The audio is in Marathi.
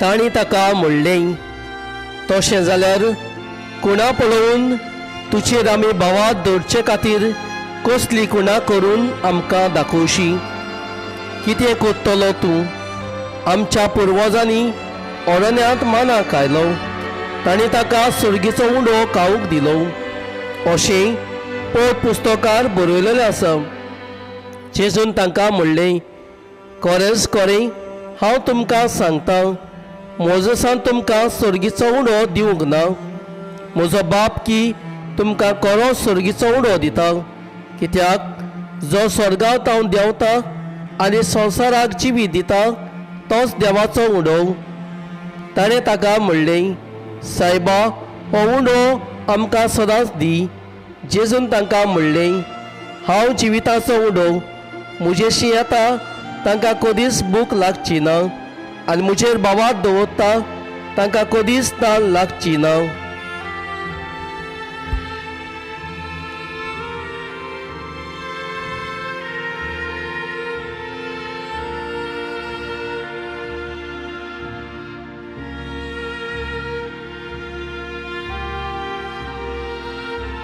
ताणी ताका म्हणलें, तशें जाल्यार कुणा पळोवन तुजेर आमी भावात दवरचे खातीर कसली कुणा करून आमकां दाखोवशी? कितें कोत्तलो तूं? आमच्या पुर्वजांनी अरण्यांत माना खायलो, तांणी ताका सुरगेचो उंडो खावूंक दिलो अशें पोट पुस्तकार बरयलेलें आसा. जेजून तांकां म्हणलें, खरेंच खरें हांव तुमकां सांगतां, मोजसान तुमकां सुरगेचो उंडो दिवंक ना. म्हजो बाप की तुमकां खरो सुरगेचो उंडो दिता, कित्याक जो स्वर्गांत हांव देंवता आनी संवसाराक जिवीत दिता तोच देवाचो उंडो. ताणें ताका म्हणलें, सायबा, हो उंडो आमकां सदांच दी. जेजून तांकां म्हणलें, हांव जिविताचो उंडो. म्हजेशी येता तांकां कधीच भूक लागची ना, आनी म्हजेर भावात दवरता तांकां कधीच तान लागची ना.